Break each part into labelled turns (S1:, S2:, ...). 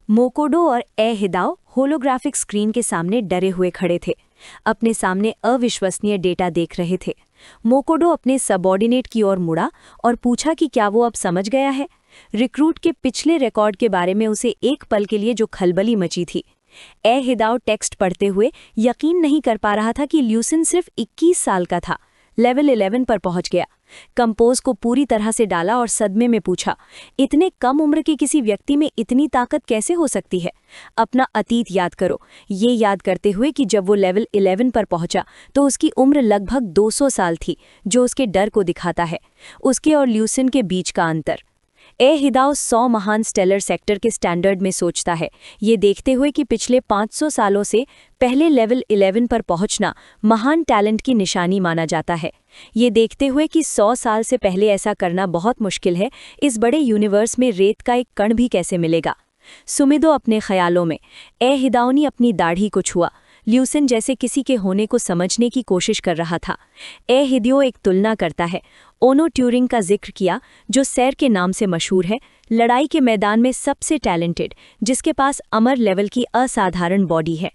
S1: मोकोडो और ए हिदाओ holographic screen के सामने डरे हुए खड़े थे। अपने सामने अविश्वसनीय डेटा देख रहे थे। मोकोडो अपने सबऑर्डिनेट की ओर मुड़ा और पूछा कि क्या वो अब समझ गया है। रिक्रूट के पिछले रिकॉर्ड के बारे में उसे एक पल के लिए जो खलबली मची थी। ए हिदाओ टेक्स्ट पढ़ते हुए यकीन नहीं कर पा रहा था कि ल्यूसिन सिर्फ 21 साल का था। लेवल 11 पर पहुंच गया। कंपोज को पूरी तरह से डाला और सदमे में पूछा, इतने कम उम्र के किसी व्यक्ति में इतनी ताकत कैसे हो सकती है? अपना अतीत याद करो। ये याद करते हुए कि जब वो लेवल 11 पर पहुंचा तो उसकी उम्र लगभग 200 साल थी, जो उसके डर को दिखाता है, उसके और ल्यूसिन के बीच का अंतर। ए हिदाओ 100 महान स्टेलर सेक्टर के स्टैंडर्ड में सोचता है, ये देखते हुए कि पिछले 500 सालों से पहले लेवल 11 पर पहुंचना महान टैलेंट की निशानी माना जाता है। ये देखते हुए कि 100 साल से पहले ऐसा करना बहुत मुश्किल है, इस बड़े यूनिवर्स में रेत का एक कण भी कैसे मिलेगा? सुमिदो अपने ख्यालों में। ए हिदाओ ने अपनी दाढ़ी को छुआ। ल्यूसिन जैसे किसी के होने को समझने की कोशिश कर रहा था। ए हिदाओ एक तुलना करता है। ओनो ट्यूरिंग का जिक्र किया, जो सैर के नाम से मशहूर है, लड़ाई के मैदान में सबसे टैलेंटेड, जिसके पास अमर लेवल की असाधारण बॉडी है।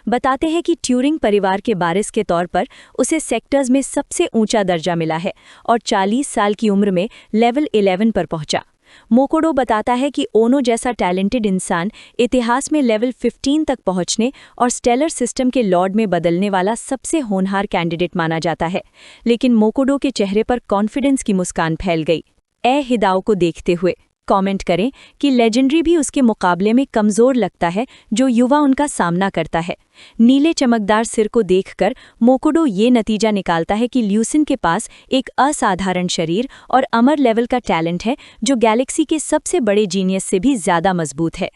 S1: बताते हैं कि ट्यूरिंग परिवार के वारिस के तौर पर उसे सेक्टर्स में सबसे ऊंचा दर्जा मिला है और 40 साल की उम्र में लेवल 11 पर पहुंचा। मोकोडो बताता है कि ओनो जैसा टैलेंटेड इंसान इतिहास में लेवल 15 तक पहुंचने और स्टेलर सिस्टम के लॉर्ड में बदलने वाला सबसे होनहार कैंडिडेट माना जाता है। लेकिन मोकोडो के चेहरे पर कॉन्फिडेंस की मुस्कान फैल गई। ए हिदाओ को देखते हुए कमेंट करें कि लेजेंडरी भी उसके मुकाबले में कमज़ोर लगता है, जो युवा उनका सामना करता है। नीले चमकदार सिर को देखकर मोकोडो ये नतीजा निकालता है कि ल्यूसिन के पास एक असाधारण शरीर और अमर लेवल का टैलेंट है, जो गैलेक्सी के सबसे बड़े जीनियस से भी ज़्यादा मजबूत है।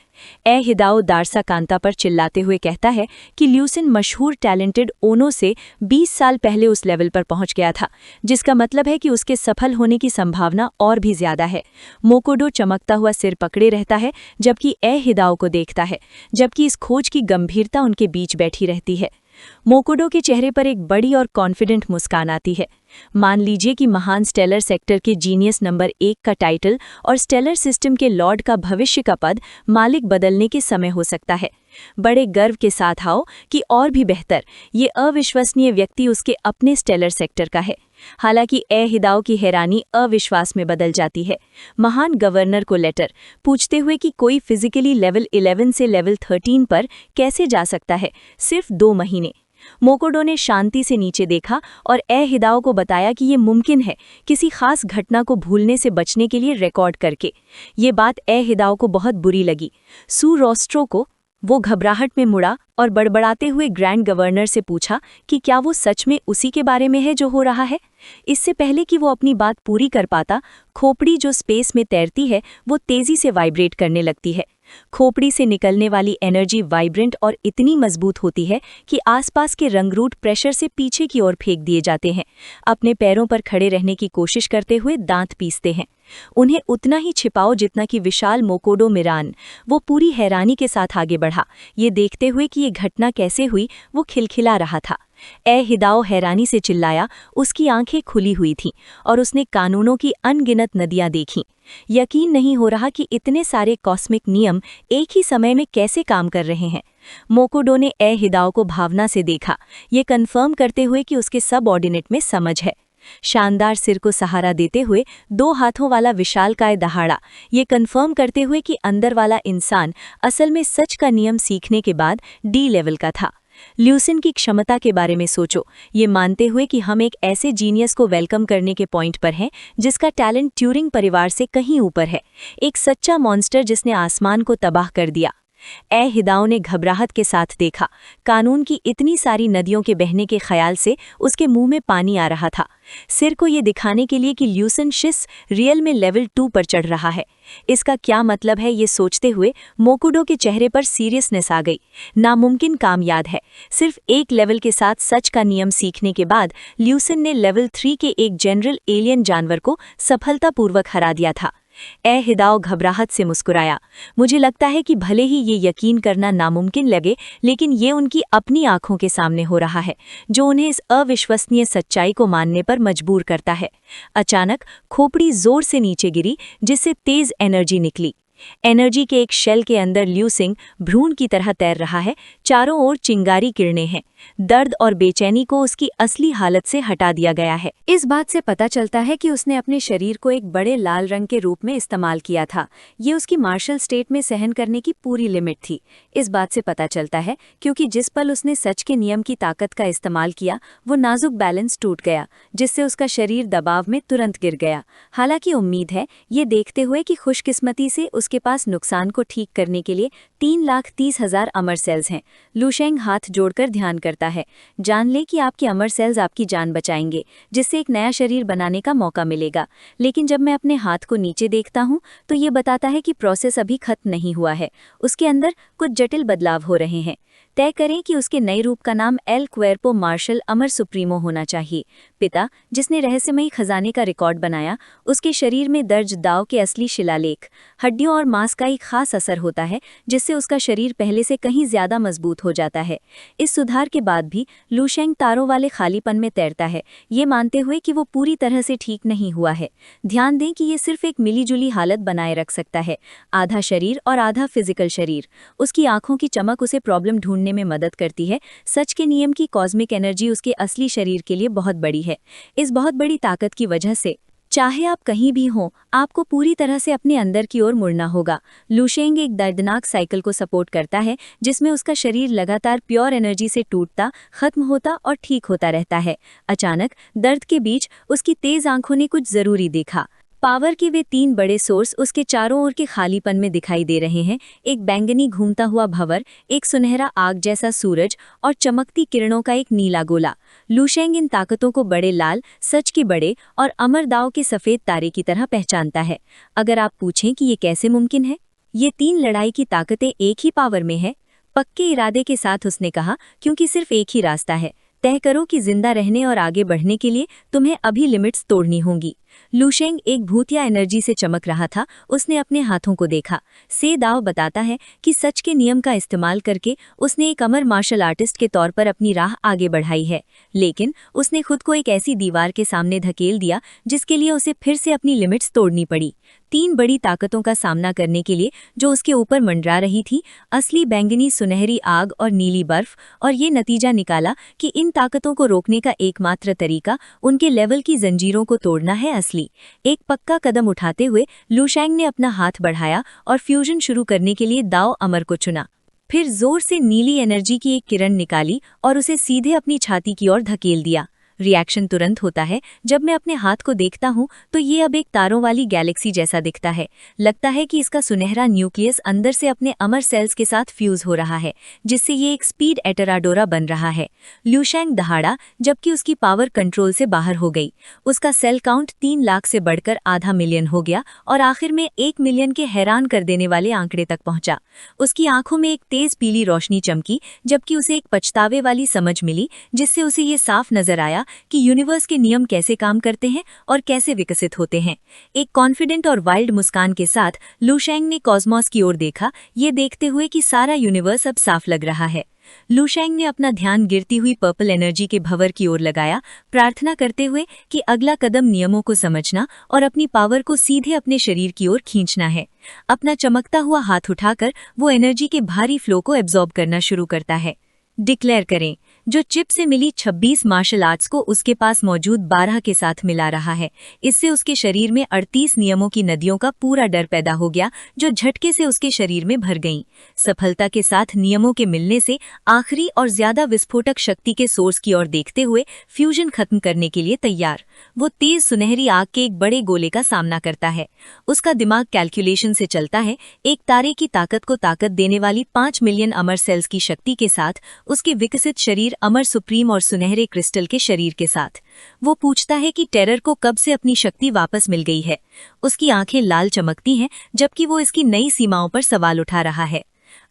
S1: ए हिदाओ दारसा कांता पर चिल्लाते हुए कहता है कि ल्यूसिन मशहूर टैलेंटेड ओनो से 20 साल पहले उस लेवल पर पहुंच गया था, जिसका मतलब है कि उसके सफल होने की संभावना और भी ज़्यादा है। मोकोडो चमकता हुआ सिर पकड़े रहता है जबकि ए हिदाओ को देखता है, जबकि इस खोज की गंभीरता उनके बीच बैठी रहती है। मोकोडो के चेहरे पर एक बड़ी और कॉन्फिडेंट मुस्कान आती है। मान लीजिए कि महान स्टेलर सेक्टर के जीनियस नंबर 1 का टाइटल और स्टेलर सिस्टम के लॉर्ड का भविष्य का पद मालिक बदलने के समय हो सकता है। बड़े गर्व के साथ आओ कि और भी बेहतर, ये अविश्वसनीय व्यक्ति उसके अपने स्टेलर सेक्टर का है। हालांकि ए हिदाओ की हैरानी अविश्वास में बदल जाती है। महान गवर्नर को लेटर पूछते हुए कि कोई फिजिकली लेवल 11 से लेवल 13 पर कैसे जा सकता है, सिर्फ 2 महीने। मोकोडो ने शांति से नीचे देखा और ए हिदाओ को बताया कि ये मुमकिन है, किसी खास घटना को भूलने से बचने के लिए रिकॉर्ड करके। ये बात ए हिदाओ को बहुत बुरी लगी। सू रोस्ट्रो को वो घबराहट में मुड़ा और बड़बड़ाते हुए ग्रैंड गवर्नर से पूछा कि क्या वो सच में उसी के बारे में है जो हो रहा है। इससे पहले कि वो अपनी बात पूरी कर पाता, खोपड़ी जो स्पेस में तैरती है वो तेजी से वाइब्रेट करने लगती है। खोपड़ी से निकलने वाली एनर्जी वाइब्रेंट और इतनी मजबूत होती है कि आसपास के रंगरूट प्रेशर से पीछे की ओर फेंक दिए जाते हैं। अपने पैरों पर खड़े रहने की कोशिश करते हुए दांत पीसते हैं। उन्हें उतना ही छिपाओ जितना कि विशाल मोकोडो मिरान। वो पूरी हैरानी के साथ आगे बढ़ा, ये देखते हुए कि ये घटना कैसे हुई। वो खिलखिला रहा था। ए हिदाओ हैरानी से चिल्लाया। उसकी आंखें खुली हुई थीं और उसने कानूनों की अनगिनत नदियां देखीं। यकीन नहीं हो रहा कि इतने सारे कॉस्मिक नियम एक ही समय में कैसे काम कर रहे हैं। मोकोडो ने ए हिदाओ को भावना से देखा, ये कन्फर्म करते हुए कि उसके सबऑर्डिनेट में समझ है। शानदार सिर को सहारा देते हुए 2 हाथों वाला विशालकाय दहाड़ा, ये कन्फर्म करते हुए कि अंदर वाला इंसान असल में सच का नियम सीखने के बाद डी लेवल का था। ल्यूसिन की क्षमता के बारे में सोचो, ये मानते हुए कि हम एक ऐसे जीनियस को वेलकम करने के पॉइंट पर हैं जिसका टैलेंट ट्यूरिंग परिवार से कहीं ऊपर है, एक सच्चा मॉन्स्टर जिसने आसमान को तबाह कर दिया। ए हिदाओ ने घबराहट के साथ देखा। कानून की इतनी सारी नदियों के बहने के ख्याल से उसके मुंह में पानी आ रहा था, सिर को ये दिखाने के लिए कि ल्यूसिन शिस रियल में लेवल 2 पर चढ़ रहा है। इसका क्या मतलब है, ये सोचते हुए मोकोडो के चेहरे पर सीरियसनेस आ गई। नामुमकिन काम याद है। सिर्फ एक लेवल के साथ सच का नियम सीखने के बाद ल्यूसिन ने लेवल 3 के एक जनरल एलियन जानवर को सफलतापूर्वक हरा दिया था। ए हिदाओ घबराहट से मुस्कुराया। मुझे लगता है कि भले ही ये यकीन करना नामुमकिन लगे, लेकिन ये उनकी अपनी आंखों के सामने हो रहा है, जो उन्हें इस अविश्वसनीय सच्चाई को मानने पर मजबूर करता है। अचानक खोपड़ी जोर से नीचे गिरी, जिससे तेज एनर्जी निकली। एनर्जी के एक शेल के अंदर ल्यू सिंह भ्रूण की तरह तैर रहा है। चारों ओर चिंगारी किरणें हैं। दर्द और बेचैनी को उसकी असली हालत से हटा दिया गया है। इस बात से पता चलता है कि उसने अपने शरीर को एक बड़े लाल रंग के रूप में इस्तेमाल किया था। ये उसकी मार्शल स्टेट में सहन करने की पूरी लिमिट थी। इस बात से पता चलता है क्योंकि जिस पल उसने सच के नियम की ताकत का इस्तेमाल किया, वो नाजुक बैलेंस टूट गया, जिससे उसका शरीर दबाव में तुरंत गिर गया। हालांकि उम्मीद है ये देखते हुए कि खुशकिस्मती से उसके पास नुकसान को ठीक करने के लिए 3,30,000 अमर सेल्स हैं। लू शेंग हाथ जोड़कर ध्यान करता है। जान ले कि आपके अमर सेल्स आपकी जान बचाएंगे, जिससे एक नया शरीर बनाने का मौका मिलेगा। लेकिन जब मैं अपने हाथ को नीचे देखता हूँ तो ये बताता है कि प्रोसेस अभी खत्म नहीं हुआ है। उसके अंदर कुछ जटिल बदलाव हो रहे हैं। तय करें कि उसके नए रूप का नाम एल क्वेर्पो मार्शल अमर सुप्रीमो होना चाहिए। पिता, जिसने रहस्यमयी खजाने का रिकॉर्ड बनाया, उसके शरीर में दर्ज दाव के असली शिलालेख। हड्डियों और मांस का एक खास असर होता है, जिससे उसका शरीर पहले से कहीं ज्यादा मजबूत हो जाता है। इस सुधार के बाद भी लू शेंग तारों वाले खालीपन में तैरता है, ये मानते हुए कि वो पूरी तरह से ठीक नहीं हुआ है। ध्यान दें कि ये सिर्फ एक मिलीजुली हालत बनाए रख सकता है, आधा शरीर और आधा फिजिकल शरीर। उसकी आंखों की चमक उसे प्रॉब्लम ढूंढने में मदद करती है। सच के नियम की कॉस्मिक एनर्जी उसके असली शरीर के लिए बहुत बड़ी है। इस बहुत बड़ी ताकत की वजह से चाहे आप कहीं भी हों, आपको पूरी तरह से अपने अंदर की ओर मुड़ना होगा। लू शेंग एक दर्दनाक साइकिल को सपोर्ट करता है, जिसमें उसका शरीर लगातार प्योर एनर्जी से टूटता, खत्म होता और ठीक होता रहता है। अचानक दर्द के बीच उसकी तेज आंखों ने कुछ जरूरी देखा। पावर के वे 3 बड़े सोर्स उसके चारों ओर के खालीपन में दिखाई दे रहे हैं। एक बैंगनी घूमता हुआ भंवर, एक सुनहरा आग जैसा सूरज और चमकती किरणों का एक नीला गोला। लू शेंग इन ताकतों को बड़े लाल, सच के बड़े और अमर दाव के सफेद तारे की तरह पहचानता है। अगर आप पूछें कि ये कैसे मुमकिन है, ये 3 लड़ाई की ताकतें एक ही पावर में है, पक्के इरादे के साथ उसने कहा, क्योंकि सिर्फ एक ही रास्ता है। तय करो कि जिंदा रहने और आगे बढ़ने के लिए तुम्हें अभी लिमिट्स तोड़नी होंगी। लू शेंग एक भूतिया एनर्जी से चमक रहा था। उसने अपने हाथों को देखा। से दाव बताता है कि सच के नियम का इस्तेमाल करके उसने एक अमर मार्शल आर्टिस्ट के तौर पर अपनी राह आगे बढ़ाई है, लेकिन उसने खुद को एक ऐसी दीवार के सामने धकेल दिया जिसके लिए उसे फिर से अपनी लिमिट्स तोड़नी पड़ी। 3 बड़ी ताकतों का सामना करने के लिए जो उसके ऊपर मंडरा रही थी, असली बैंगनी, सुनहरी आग और नीली बर्फ, और ये नतीजा निकाला कि इन ताकतों को रोकने का एकमात्र तरीका उनके लेवल की जंजीरों को तोड़ना है। असली एक पक्का कदम उठाते हुए लू शेंग ने अपना हाथ बढ़ाया और फ्यूजन शुरू करने के लिए दाव अमर को चुना। फिर जोर से नीली एनर्जी की एक किरण निकाली और उसे सीधे अपनी छाती की ओर धकेल दिया। रिएक्शन तुरंत होता है। जब मैं अपने हाथ को देखता हूँ तो ये अब एक तारों वाली गैलेक्सी जैसा दिखता है। लगता है कि इसका सुनहरा न्यूक्लियस अंदर से अपने अमर सेल्स के साथ फ्यूज हो रहा है, जिससे ये एक स्पीड एटराडोरा बन रहा है। लू शेंग दहाड़ा, जबकि उसकी पावर कंट्रोल से बाहर हो गई। उसका सेल काउंट 3 लाख से बढ़कर आधा मिलियन हो गया और आखिर में 1 मिलियन के हैरान कर देने वाले आंकड़े तक पहुंचा। उसकी आंखों में एक तेज पीली रोशनी चमकी, जबकि उसे एक पछतावे वाली समझ मिली, जिससे उसे ये साफ नजर आया कि यूनिवर्स के नियम कैसे काम करते हैं और कैसे विकसित होते हैं। एक कॉन्फिडेंट और वाइल्ड मुस्कान के साथ लू शेंग ने कॉस्मोस की ओर देखा, ये देखते हुए कि सारा यूनिवर्स अब साफ लग रहा है। लू शेंग ने अपना ध्यान गिरती हुई पर्पल एनर्जी के भंवर की ओर लगाया, प्रार्थना करते हुए कि अगला कदम नियमों को समझना और अपनी पावर को सीधे अपने शरीर की ओर खींचना है। अपना चमकता हुआ हाथ उठाकर वो एनर्जी के भारी फ्लो को एब्जॉर्ब करना शुरू करता है। डिक्लेयर करें, जो चिप से मिली 26 मार्शल आर्ट्स को उसके पास मौजूद 12 के साथ मिला रहा है। इससे उसके शरीर में 38 नियमों की नदियों का पूरा डर पैदा हो गया, जो झटके से उसके शरीर में भर गईं। सफलता के साथ नियमों के मिलने से आखिरी और ज्यादा विस्फोटक शक्ति के सोर्स की ओर देखते हुए फ्यूजन खत्म करने के लिए तैयार, वो तेज सुनहरी आग के एक बड़े गोले का सामना करता है। उसका दिमाग कैलकुलेशन से चलता है। एक तारे की ताकत को ताकत देने वाली 5 मिलियन अमर सेल्स की शक्ति के साथ उसके विकसित शरीर अमर सुप्रीम और सुनहरे क्रिस्टल के शरीर के साथ। वो पूछता है कि टेरर को कब से अपनी शक्ति वापस मिल गई है। उसकी आंखें लाल चमकती हैं, जबकि वो इसकी नई सीमाओं पर सवाल उठा रहा है।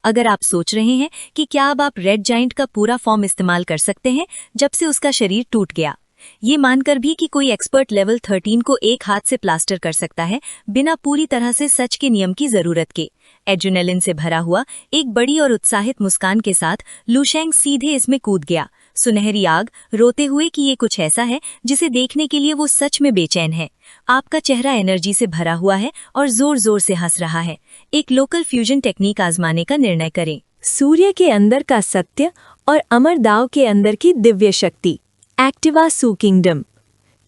S1: अगर आप सोच रहे हैं कि क्या अब आप रेड जाइंट का पूरा फॉर्म इस्तेमाल कर सकते हैं जब से उसका शरीर टूट गया, ये मानकर भी कि कोई एक्सपर्ट लेवल 13 को एक हाथ से प्लास्टर कर सकता है बिना पूरी तरह से सच के नियम की जरूरत के। एड्रेनलिन से भरा हुआ एक बड़ी और उत्साहित मुस्कान के साथ लू शेंग सीधे इसमें कूद गया। सुनहरी आग रोते हुए कि ये कुछ ऐसा है जिसे देखने के लिए वो सच में बेचैन है। आपका चेहरा एनर्जी से भरा हुआ है और जोर जोर से हंस रहा है। एक लोकल फ्यूजन टेक्निक आजमाने का निर्णय करें। सूर्य के अंदर का सत्य और अमर दाव के अंदर की दिव्य शक्ति। एक्टिवा सू किंगडम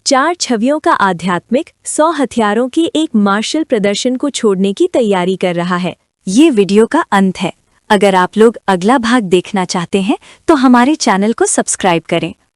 S1: 4 छवियों का आध्यात्मिक 100 हथियारों के एक मार्शल प्रदर्शन को छोड़ने की तैयारी कर रहा है। ये वीडियो का अंत है। अगर आप लोग अगला भाग देखना चाहते हैं तो हमारे चैनल को सब्सक्राइब करें।